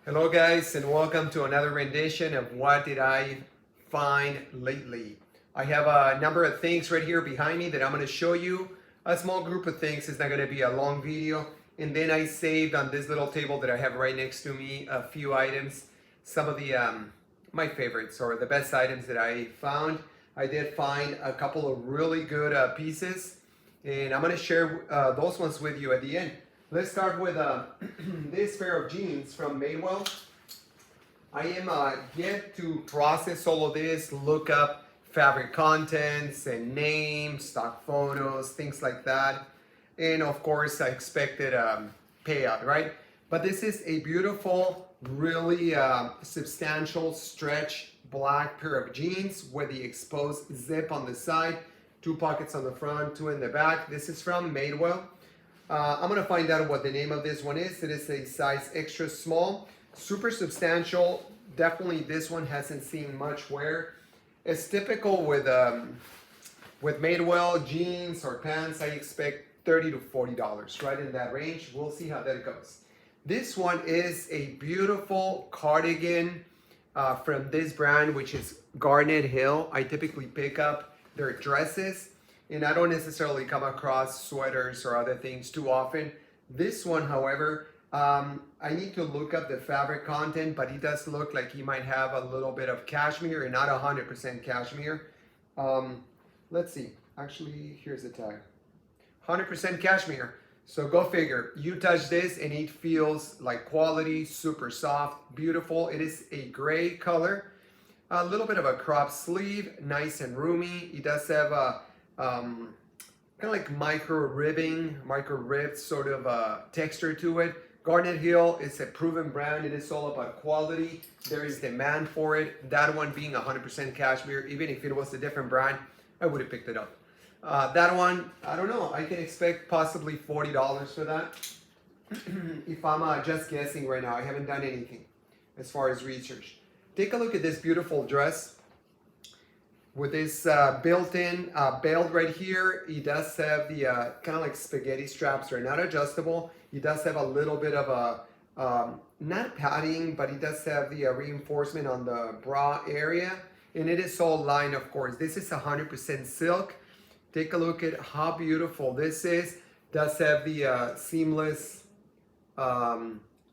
Hello guys and welcome to another rendition of What Did I Find Lately. I have a number of things right here behind me that I'm going to show you. A small group of things. It's not going to be a long video. And then I saved on this little table that I have right next to me a few items. Some of the my favorites or the best items that I found. I did find a couple of really good pieces and I'm going to share those ones with you at the end. Let's start with this pair of jeans from Madewell. I am yet to process all of this, look up fabric contents and names, stock photos, things like that. And of course, I expected payout, right? But this is a beautiful, really substantial stretch black pair of jeans with the exposed zip on the side, 2 pockets on the front, 2 in the back. This is from Madewell. I'm gonna find out what the name of this one is. It is a size extra small, super substantial. Definitely this one hasn't seen much wear. It's typical with Madewell jeans or pants. I expect $30 to $40, right in that range. We'll see how that goes. This one is a beautiful cardigan from this brand, which is Garnet Hill. I typically pick up their dresses. And I don't necessarily come across sweaters or other things too often. This one, however, I need to look up the fabric content, but it does look like he might have a little bit of cashmere and not 100% cashmere. Let's see. Actually, here's the tag. 100% cashmere. So go figure. You touch this and it feels like quality, super soft, beautiful. It is a gray color. A little bit of a crop sleeve, nice and roomy. It does have a kind of like micro ribbed sort of texture to it. Garnet Hill is a proven brand. It is all about quality. There is demand for it. That one being 100% cashmere, even if it was a different brand, I would have picked it up. That one, I don't know. I can expect possibly $40 for that. If I'm just guessing right now, I haven't done anything as far as research. Take a look at this beautiful dress. With this built-in belt right here, it does have the kind of like spaghetti straps. They're not adjustable. It does have a little bit of a, not padding, but it does have the reinforcement on the bra area. And it is all lined, of course. This is 100% silk. Take a look at how beautiful this is. Does have the seamless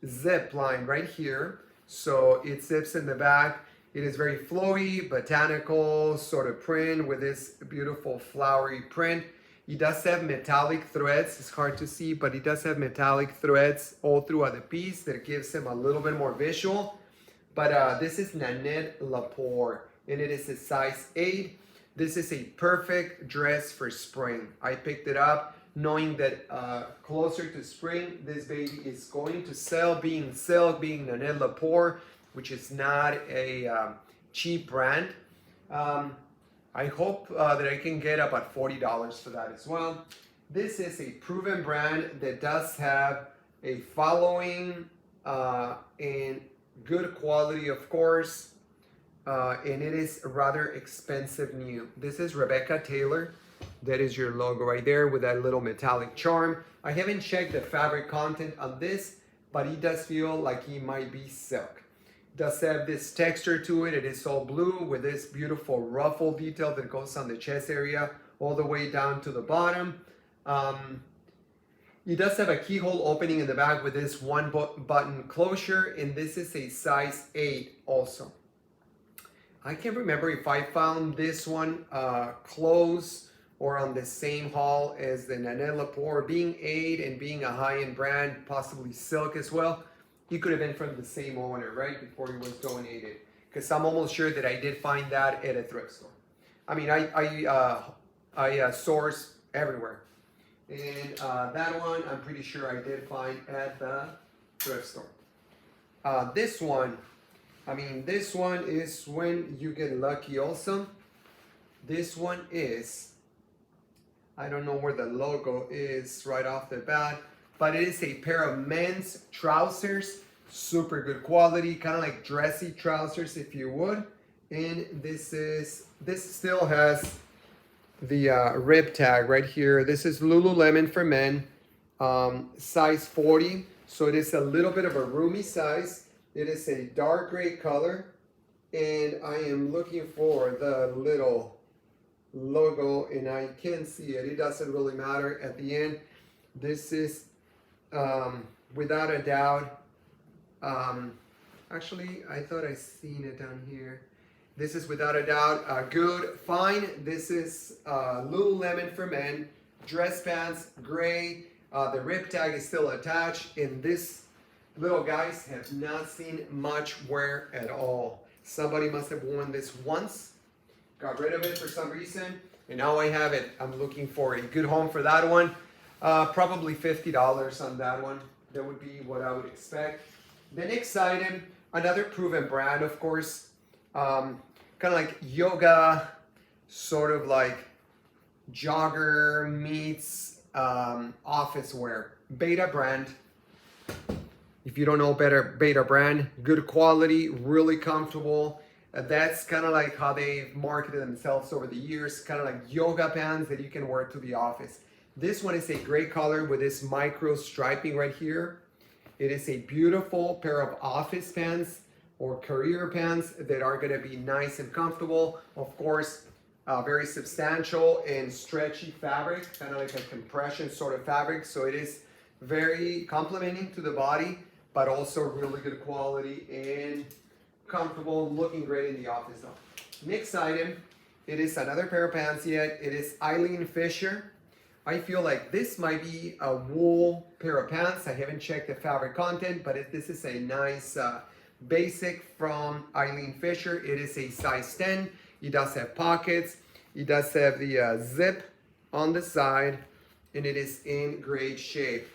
zip line right here. So it zips in the back. It is very flowy, botanical sort of print with this beautiful flowery print. It does have metallic threads. It's hard to see, but it does have metallic threads all throughout the piece that gives him a little bit more visual. But this is Nanette Lepore, and it is a size 8. This is a perfect dress for spring. I picked it up knowing that closer to spring, this baby is going to sell, being silk, being Nanette Lepore, which is not a cheap brand. I hope that I can get about $40 for that as well. This is a proven brand that does have a following and good quality, of course, and it is rather expensive new. This is Rebecca Taylor. That is your logo right there with that little metallic charm. I haven't checked the fabric content on this, but it does feel like it might be silk. Does have this texture to it. It is all blue with this beautiful ruffle detail that goes on the chest area all the way down to the bottom. It does have a keyhole opening in the back with this one button closure, and this is a size 8 also. I can't remember if I found this one close or on the same haul as the Nanette Lepore. Being 8 and being a high-end brand, possibly silk as well. He could have been from the same owner, right, before he was donated. Because I'm almost sure that I did find that at a thrift store. I mean, I source everywhere. And that one, I'm pretty sure I did find at the thrift store. This one, I mean, this one is when you get lucky also. This one is, I don't know where the logo is right off the bat, but it is a pair of men's trousers, super good quality, kind of like dressy trousers if you would. And this still has the rib tag right here. This is Lululemon for men, size 40. So it is a little bit of a roomy size. It is a dark gray color, and I am looking for the little logo, and I can't see it. It doesn't really matter at the end. This is without a doubt, actually I thought I seen it down here. This is without a doubt a good find. This is Lululemon for men, dress pants, gray. The rib tag is still attached, and this little guys have not seen much wear at all. Somebody must have worn this once, got rid of it for some reason, and now I have it. I'm looking for a good home for that one. Probably $50 on that one. That would be what I would expect. The next item, another proven brand, of course, kind of like yoga, sort of like jogger meets office wear. Beta brand. If you don't know better, Beta brand, good quality, really comfortable. That's kind of like how they've marketed themselves over the years, kind of like yoga pants that you can wear to the office. This one is a gray color with this micro striping right here. It is a beautiful pair of office pants or career pants that are going to be nice and comfortable. Of course, very substantial and stretchy fabric, kind of like a compression sort of fabric. So it is very complimenting to the body, but also really good quality and comfortable, looking great in the office though. Next item, it is another pair of pants yet. It is Eileen Fisher. I feel like this might be a wool pair of pants. I haven't checked the fabric content, but this is a nice basic from Eileen Fisher. It is a size 10. It does have pockets. It does have the zip on the side, and it is in great shape.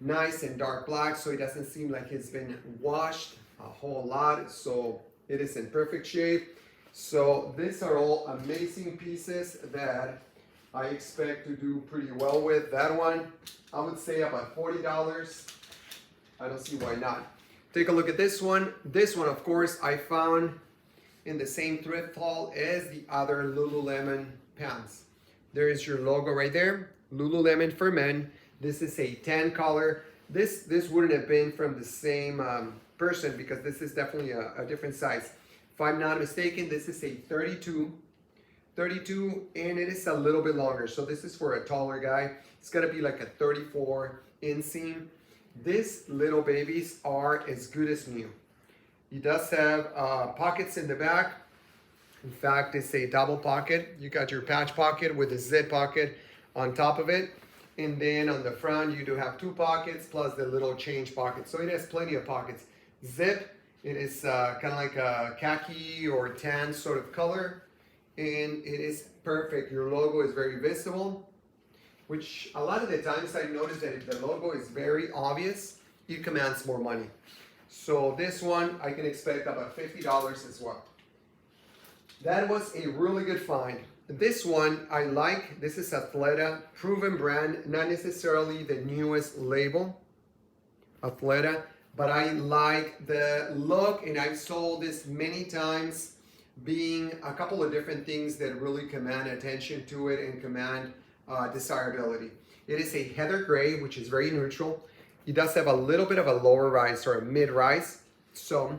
Nice and dark black, so it doesn't seem like it's been washed a whole lot. So it is in perfect shape. So these are all amazing pieces that I expect to do pretty well with. That one, I would say about $40. I don't see why not. Take a look at this one. This one, of course, I found in the same thrift haul as the other Lululemon pants. There is your logo right there, Lululemon for men. This is a tan color. This wouldn't have been from the same person because this is definitely a different size. If I'm not mistaken, this is a 32, and it is a little bit longer. So this is for a taller guy. It's gonna be like a 34 inseam. These little babies are as good as new. It does have pockets in the back. In fact, it's a double pocket. You got your patch pocket with a zip pocket on top of it. And then on the front, you do have two pockets plus the little change pocket. So it has plenty of pockets. Zip, it is kind of like a khaki or tan sort of color. And it is perfect. Your logo is very visible, which a lot of the times I noticed that if the logo is very obvious, it commands more money. So this one, I can expect about $50 as well. That was a really good find. This one I like. This is Athleta, proven brand, not necessarily the newest label, Athleta, but I like the look, and I've sold this many times, being a couple of different things that really command attention to it and command desirability. It is a heather gray, which is very neutral. It does have a little bit of a lower rise or a mid rise, so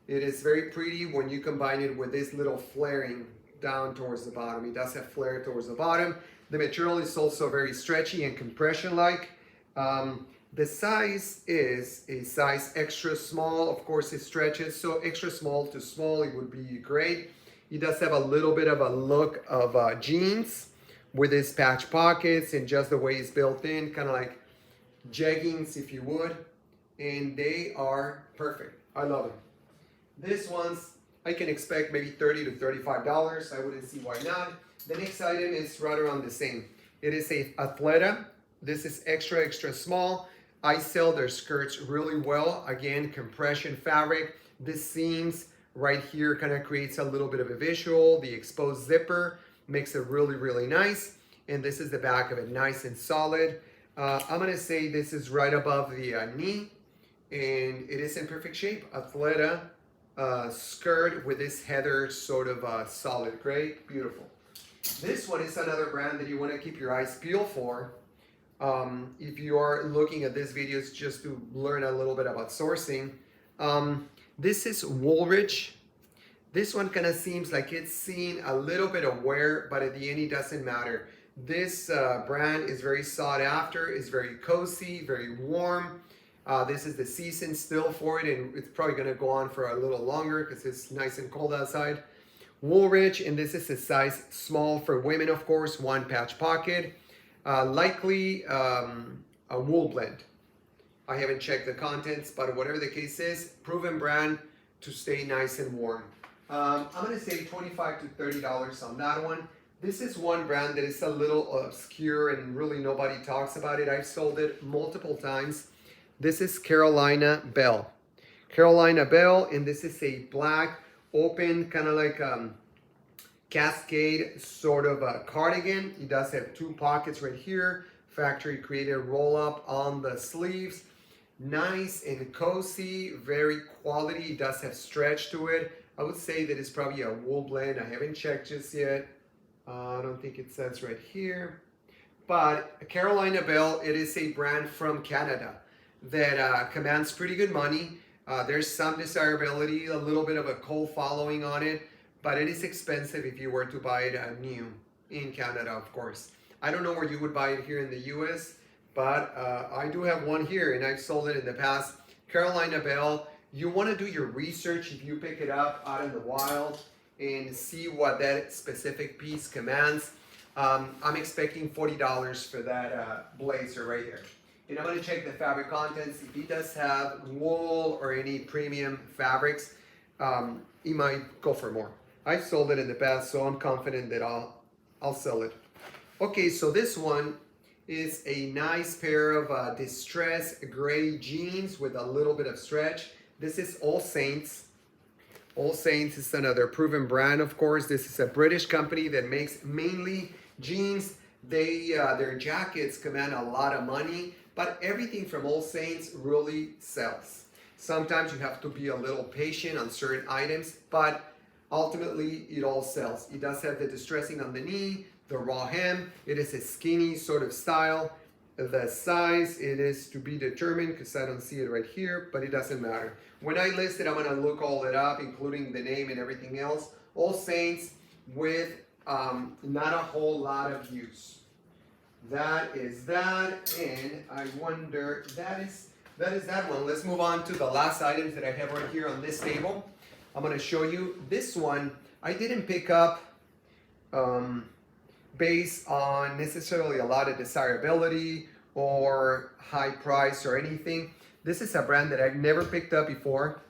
it is very pretty when you combine it with this little flaring down towards the bottom. It does have flare towards the bottom. The material is also very stretchy and compression-like. The size is a size extra small. Of course, it stretches, so extra small to small, it would be great. It does have a little bit of a look of jeans with its patch pockets and just the way it's built in, kind of like jeggings, if you would. And they are perfect. I love them. This one's, I can expect maybe $30 to $35. I wouldn't see why not. The next item is right around the same. It is a Athleta. This is extra, extra small. I sell their skirts really well. Again, compression fabric. The seams right here kind of creates a little bit of a visual. The exposed zipper makes it really, really nice. And this is the back of it, nice and solid. I'm gonna say this is right above the knee, and it is in perfect shape. Athleta skirt with this heather sort of solid gray, beautiful. This one is another brand that you want to keep your eyes peeled for. If you are looking at these videos just to learn a little bit about sourcing, This is Woolrich. This one kind of seems like it's seen a little bit of wear, but at the end it doesn't matter. This brand is very sought after, it's very cozy, very warm. This is the season still for it, and it's probably gonna go on for a little longer because it's nice and cold outside. Woolrich, and this is a size small for women, of course, one patch pocket. Likely a wool blend. I haven't checked the contents, but whatever the case is, proven brand to stay nice and warm. I'm gonna say $25 to $30 on that one. This is one brand that is a little obscure and really nobody talks about it. I've sold it multiple times. This is Carolina Belle. Carolina Belle, and this is a black, open, kind of like cascade sort of a cardigan. It does have two pockets right here. Factory created roll up on the sleeves. Nice and cozy, very quality. It does have stretch to it. I would say that it's probably a wool blend. I haven't checked just yet. I don't think it says right here. But Carolina Belle, it is a brand from Canada that commands pretty good money. There's some desirability, a little bit of a cult following on it, but it is expensive if you were to buy it new in Canada, of course. I don't know where you would buy it here in the US, but I do have one here and I've sold it in the past. Carolina Belle. You want to do your research if you pick it up out in the wild and see what that specific piece commands. I'm expecting $40 for that blazer right here. And I'm going to check the fabric contents. If it does have wool or any premium fabrics, it might go for more. I've sold it in the past, so I'm confident that I'll sell it. Okay, so this one is a nice pair of distressed gray jeans with a little bit of stretch. This is All Saints. All Saints is another proven brand, of course. This is a British company that makes mainly jeans. Their jackets command a lot of money, but everything from All Saints really sells. Sometimes you have to be a little patient on certain items, but ultimately it all sells. It does have the distressing on the knee, the raw hem. It is a skinny sort of style. The size, it is to be determined because I don't see it right here, but it doesn't matter. When I list it, I'm going to look all it up, including the name and everything else. All Saints with not a whole lot of use. That is that, and I wonder, that is that one. Let's move on to the last items that I have right here on this table. I'm going to show you this one. I didn't pick up based on necessarily a lot of desirability or high price or anything. This is a brand that I've never picked up before.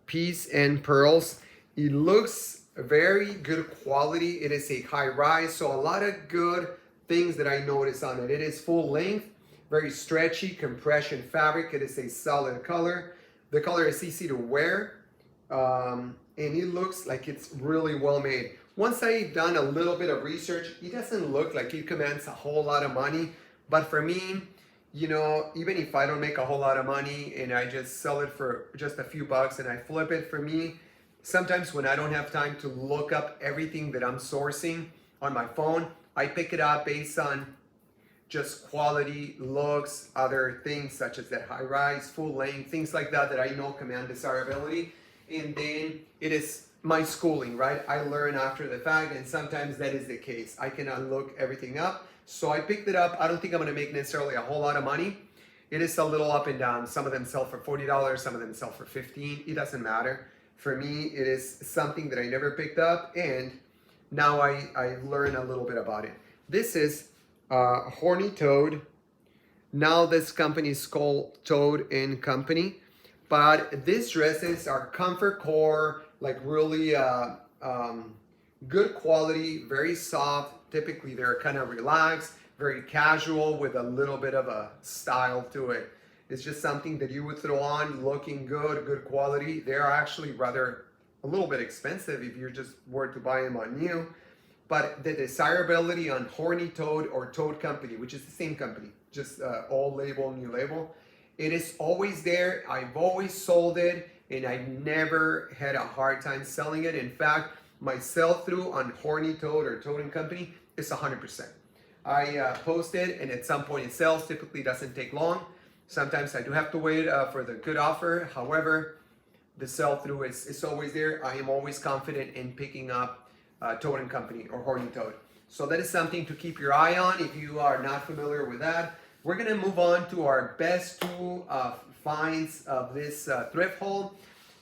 Peace and Pearls. It looks very good quality. It is a high rise, so a lot of good things that I noticed on it. It is full length, very stretchy compression fabric. It is a solid color. The color is easy to wear, and it looks like it's really well made. Once I've done a little bit of research, it doesn't look like it commands a whole lot of money. But for me, you know, even if I don't make a whole lot of money and I just sell it for just a few bucks and I flip it, for me, sometimes when I don't have time to look up everything that I'm sourcing on my phone, I pick it up based on just quality, looks, other things such as that high rise, full length, things like that that I know command desirability. And then it is my schooling, right? I learn after the fact, and sometimes that is the case. I cannot look everything up. So I picked it up. I don't think I'm gonna make necessarily a whole lot of money. It is a little up and down. Some of them sell for $40, some of them sell for $15. It doesn't matter. For me, it is something that I never picked up, and now I learn a little bit about it. This is Horny Toad. Now this company is called Toad and Company, but these dresses are comfort core, like really good quality, very soft. Typically they're kind of relaxed, very casual with a little bit of a style to it. It's just something that you would throw on, looking good, good quality. They're actually rather a little bit expensive if you just were to buy them on new. But the desirability on Horny Toad or Toad Company, which is the same company, just old label, new label, it is always there. I've always sold it, and I've never had a hard time selling it. In fact, my sell-through on Horny Toad or Toad and Company is 100%. I post it, and at some point it sells. Typically doesn't take long. Sometimes I do have to wait for the good offer. However, the sell-through is always there. I am always confident in picking up Toad and Company or Horny Toad. So that is something to keep your eye on if you are not familiar with that. We're gonna move on to our best two finds of this thrift haul.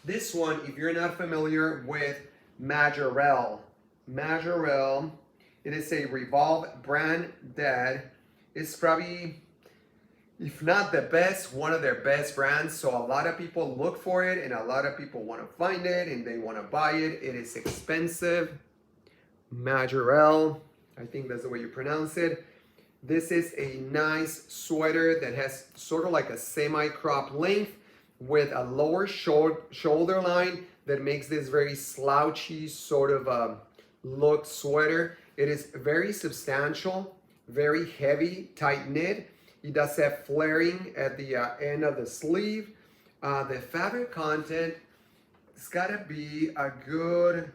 This one, if you're not familiar with Majorel, it is a Revolve brand that is probably, if not the best, one of their best brands. So a lot of people look for it and a lot of people want to find it and they want to buy it. It is expensive. Majorel, I think that's the way you pronounce it. This is a nice sweater that has sort of like a semi-crop length with a lower shoulder line that makes this very slouchy sort of look sweater. It is very substantial, very heavy, tight knit. It does have flaring at the end of the sleeve. The fabric content, it's gotta be a good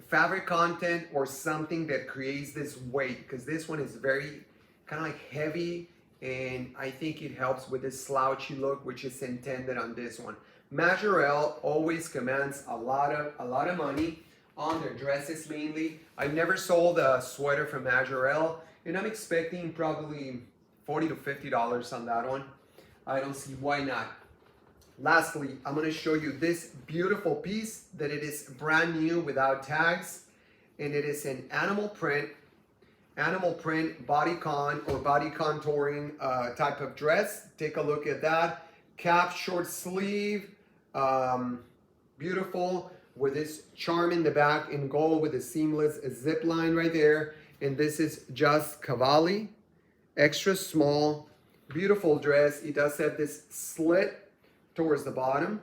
fabric content or something that creates this weight, because this one is very kind of like heavy, and I think it helps with this slouchy look which is intended on this one. Majorel always commands a lot of money on their dresses mainly. I've never sold a sweater from Majorel, and I'm expecting probably $40 to $50 on that one. I don't see why not. Lastly, I'm going to show you this beautiful piece that it is brand new without tags, and it is an animal print bodycon or body contouring type of dress. Take a look at that. Cap, short sleeve, beautiful, with this charm in the back in gold with a seamless zip line right there. And this is just Cavalli, extra small, beautiful dress. It does have this slit towards the bottom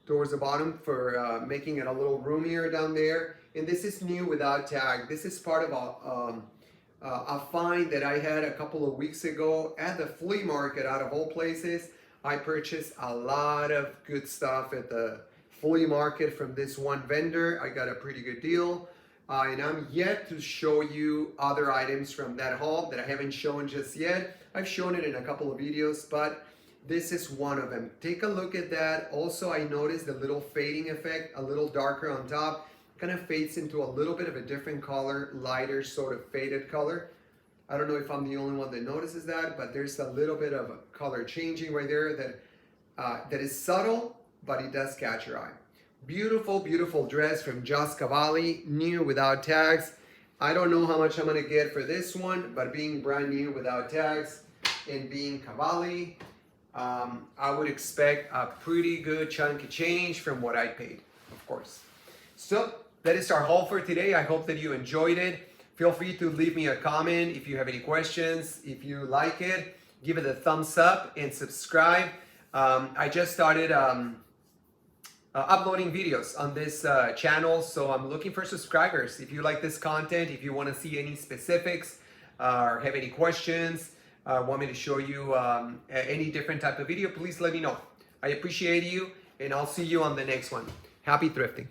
for making it a little roomier down there. And this is new without tag. This is part of a find that I had a couple of weeks ago at the flea market, out of all places. I purchased a lot of good stuff at the flea market from this one vendor. I got a pretty good deal. And I'm yet to show you other items from that haul that I haven't shown just yet. I've shown it in a couple of videos, but this is one of them. Take a look at that. Also, I noticed the little fading effect, a little darker on top. Kind of fades into a little bit of a different color, lighter sort of faded color. I don't know if I'm the only one that notices that, but there's a little bit of a color changing right there that is subtle, but it does catch your eye. Beautiful, beautiful dress from Just Cavalli, new without tags. I don't know how much I'm gonna get for this one, but being brand new without tags and being Cavalli, I would expect a pretty good chunk of change from what I paid, of course. So that is our haul for today. I hope that you enjoyed it. Feel free to leave me a comment if you have any questions. If you like it, give it a thumbs up and subscribe. I just started uploading videos on this channel, so I'm looking for subscribers. If you like this content, if you want to see any specifics or have any questions, want me to show you any different type of video, please let me know. I appreciate you, and I'll see you on the next one. Happy thrifting.